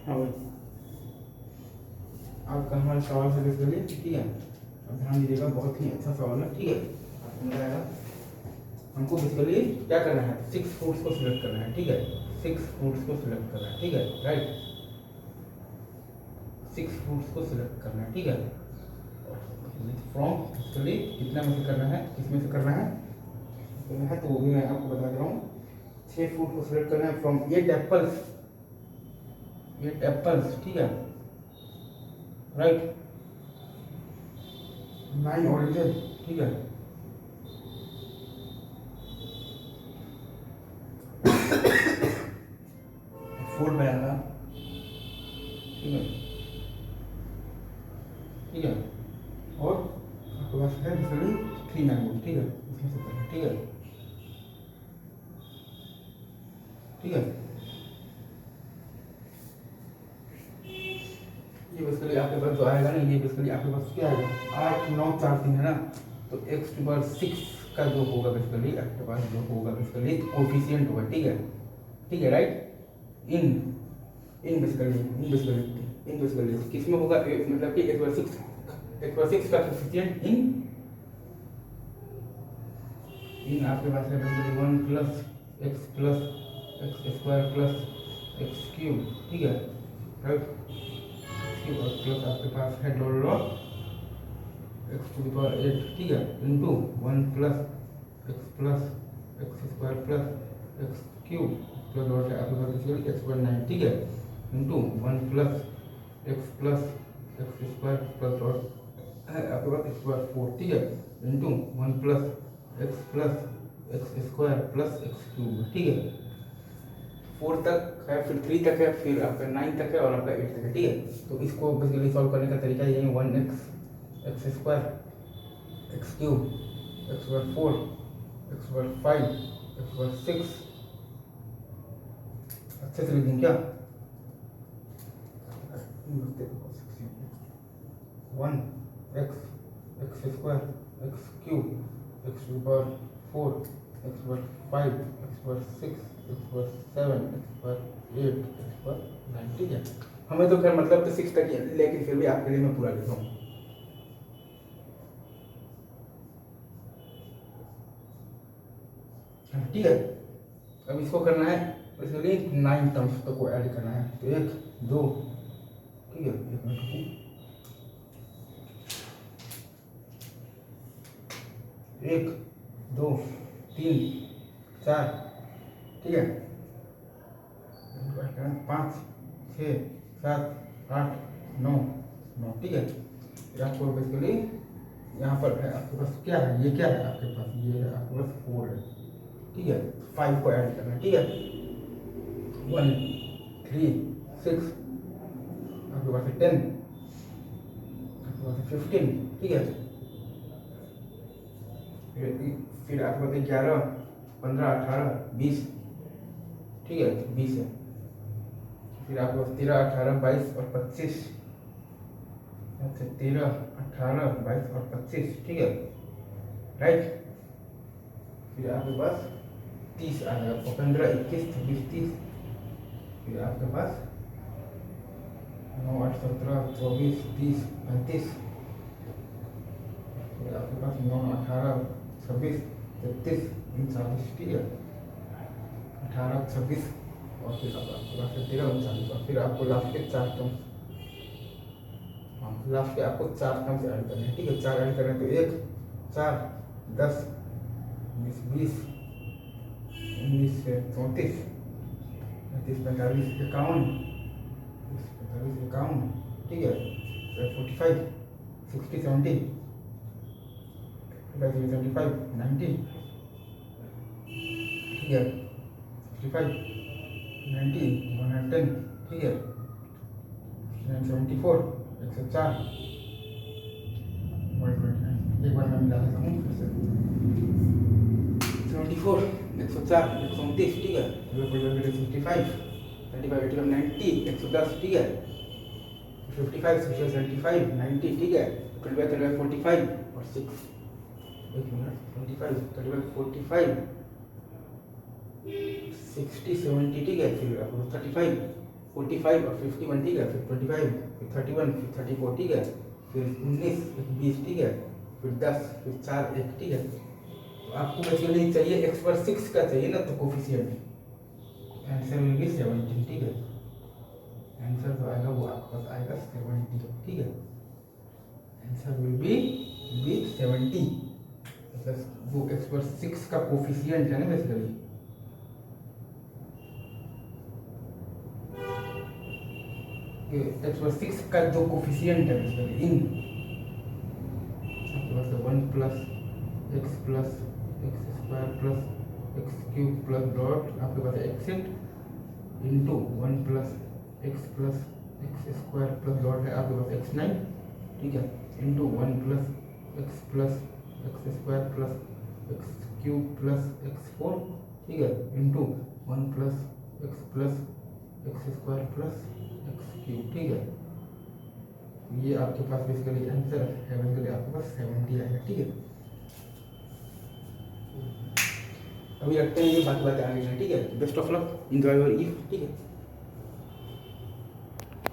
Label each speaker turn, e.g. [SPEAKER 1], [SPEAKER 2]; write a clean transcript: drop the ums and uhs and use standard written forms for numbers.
[SPEAKER 1] हाँ भाई, आपका हमारा सवाल से बेसिकली ठीक है, अब ध्यान दीजिएगा, बहुत ही अच्छा सवाल है। ठीक है, आपको मजा आएगा। हमको बेसिकली क्या करना है, 6 फ्रूट्स को सिलेक्ट करना है। ठीक है, 6 फ्रूट्स को सिलेक्ट करना है। ठीक है, राइट, 6 फ्रूट्स को सिलेक्ट करना है। ठीक है, फ्रॉम बेसिकली कितना में से करना है, किसमें से करना है तो वो भी मैं आपको बता दे रहा हूँ। 6 फ्रूट को सिलेक्ट करना है फ्रॉम 8 एप्पल्स, 8 एप्पल्स। ठीक है, राइट, 9 ऑरेंजेस। ठीक है, 4 बनाना। ठीक है, ठीक है, और आपके पास है बेसिकली 3 मैंगो। ठीक है, इसमें से करना है। ठीक है, ठीक है, ये बेसिकली आपके पास जो आएगा ना, ये बेसिकली आपके पास क्या आएगा, 8 9 4 3 है ना, तो x टू पावर 6 का जो होगा बेसिकली आपके पास जो होगा बेसिकली कोफिशिएंट होगा। ठीक है, ठीक है, राइट, इन इन बेसिकली किस में होगा, मतलब कि x पावर 6 का कोफिशिएंट इन आपके पास है basically 1 plus x square plus x cube. ठीक है, राइट, और प्लस आपके पास है dot dot X to the power 8। ठीक है, into 1 plus x square plus x cube plus dot है आपके पास बेसिकली एक्स स्क्वायर 9। ठीक है, into 1 plus x square plus dot है आपके पास एक्स स्क्वायर 4। ठीक है, into 1 plus x square plus x cube. ठीक है, 4 तक है, फिर 3 तक है, फिर आपका 9 तक है और आपका 8 तक है। ठीक है, तो इसको बेसिकली सॉल्व करने का तरीका ये है, 1x square X cube X square 4 X square 5 X square 6। अच्छे से लिख दूँ क्या, 1x square X cube X to power 4 X square 5 X square 6 X square 7 X square 8 X square 9। ठीक है, हमें तो खैर मतलब तो 6 तक ही है, लेकिन फिर भी आपके लिए मैं पूरा लिख रहा हूँ। ठीक है, अब इसको करना है बेसिकली 9 टर्म्स तक को ऐड करना है, तो 1 2, ठीक है, 1 मिनट, 1 2 3 4। ठीक है, 5 6 7 8 9 9। ठीक है, फिर आपको बेसिकली यहाँ पर है आपके पास क्या है, ये क्या है आपके पास, ये है आपके पास 4 है। ठीक है, 5 को ऐड करना है। ठीक है, 1 3 6 आपके पास है 10 आपके पास है 15। ठीक है, फिर आपके पास 11 15 18 20। ठीक है, 20 है, फिर आपके पास 13 18 22 और 25। अच्छा, 13 18 22 और 25। ठीक है, राइट, फिर आपके पास 30 आ जाएगा, 15 21 26 30। फिर आपके पास 9 8 17 24 30 35। फिर आपके पास 9 18 26 33 39। ठीक है, 18 26 और फिर आपके पास 13 39 और फिर आपको लास्ट के 4 टर्म, हाँ लास्ट के आपको 4 टर्म ऐड करने हैं। ठीक है, 4 ऐड करने तो 1 4 10 19 20 19 से 34 35 45 51 45 51। ठीक है, 45 60 70 75 90। ठीक है, 65 90 110। ठीक है, 74 104 129। एक बार मैं मिला देता हूँ फिर से, 74 104 129। ठीक है, 65 35 85 90 110। ठीक है, 55 75 90। ठीक है, 25 45 और 6 एक मिनट 25 35 45 60 70। ठीक है, फिर आपको 35 45 और 51, ठीक है, फिर 25, फिर 31, फिर 34, ठीक है, फिर 19, फिर 20, ठीक है, फिर 10, फिर 4, 1, ठीक है। तो आपको बेसिकली चाहिए x पर 6 का चाहिए ना, तो कोफिशिएंट आंसर विल बी 17, ठीक है। आंसर जो आएगा वो आपके पास आएगा 70, ठीक है। आंसर विल बी 70, मतलब वो x पर 6 का कोफिशिएंट है ना बेसिकली। x पर 6 का जो कोफिशिएंट है बेसिकली इन आपके पास 1 plus x square plus x cube plus dot आपके पास एक्सेंट into 1 plus x square plus dot है आपके पास x9, ठीक है, into 1 plus x square plus x cube plus x4, ठीक है, into 1 plus x square plus x cube, ठीक है। ये आपके पास बेसिकली आंसर है, बेसिकली आपके पास 70 आएगा, ठीक है। अभी रखते हैं ये बाकी बातें आगे, ठीक है। Best of luck, enjoy your eve, ठीक है।